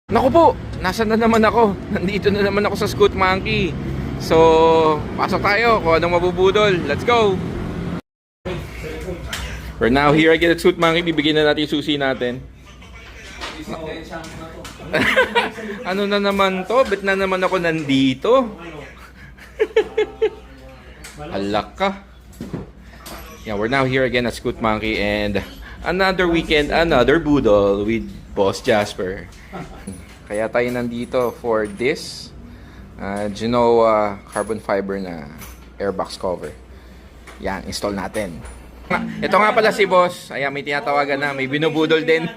Naku po, nasan na naman ako? Nandito na naman ako sa Scoot Monkey. So, pasok tayo kung anong mabubudol. Let's go! We're now here again at Scoot Monkey. Bibigyan na natin yung susi natin. Ano na naman to? Ba't na naman ako nandito? Alak ka. Yeah, we're now here again at Scoot Monkey and another weekend, another budol with Boss Jasper. Kaya tayo nandito for this Genoa carbon fiber na airbox cover. Yan, install natin. Ito nga pala si Boss. Ayan, may tinatawagan na. May binubudol din.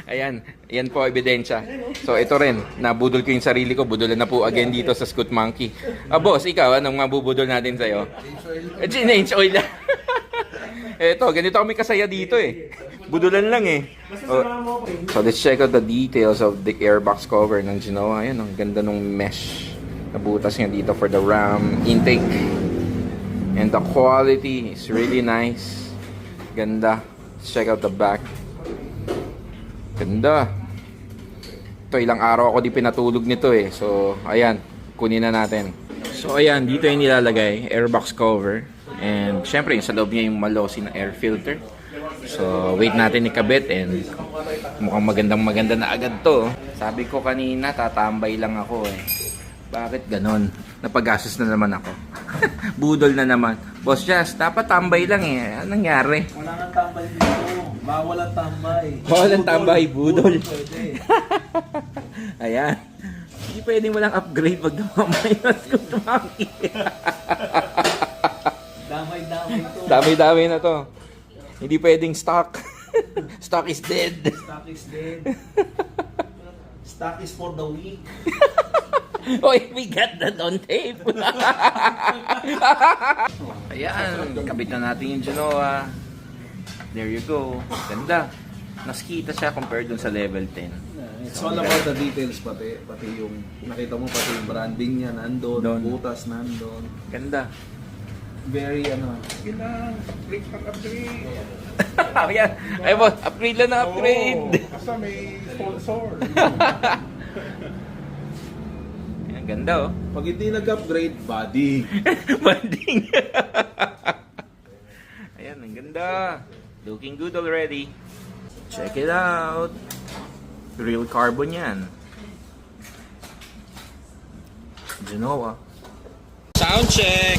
Ayan, yan po ebidensya. So ito rin, nabudol ko yung sarili ko. Budulan na po again dito sa Scoot Monkey. Boss, ikaw, anong mabubudol natin sa'yo? Change oil. Eto, ganito kami kasaya dito eh. Budulan lang eh. So let's check out the details of the airbox cover ng Genoa. Ayan, ang ganda ng mesh na butas niya dito for the RAM intake. And the quality is really nice. Ganda. Let's check out the back. Ganda. Ito, ilang araw ako di pinatulog nito eh. So, ayan, kunin na natin. So, ayan, dito yung nilalagay, airbox cover. And, syempre, sa loob niya yung malosi na air filter. So, wait natin ikabit and mukhang magandang-maganda na agad to. Sabi ko kanina, tatambay lang ako eh. Bakit ganon? Napagastos na naman ako. Budol na naman. Boss Jazz, dapat tambay lang eh. Anong nangyari? Wala nang tambay dito. Bawal ang tambay. Bawal ang tambay, budol. Ayan. Hindi pwedeng walang upgrade pag dumamay na Scoot Monkey. Damay-damay to. Dami-dami na to. Hindi pwedeng stock. Stock is dead. Stock is dead. Stock is for the weak. Oy, we got that on tape. Ayan, kabit na natin yung Genoa. There you go. Ganda. Naskita siya compared dun sa level 10. It's all about the details pati yung nakita mo pati yung branding niya nandun, butas nandun. Ganda. Very Kailangan upgrade. Ayan. Ay boss, upgrade lang na upgrade. Basta may sponsor. Ayan, ganda oh. Pag hindi nag-upgrade, body. Banding. Ayan, ang ganda. Looking good already. Check it out. Real carbon yan. Genoa. Sound check.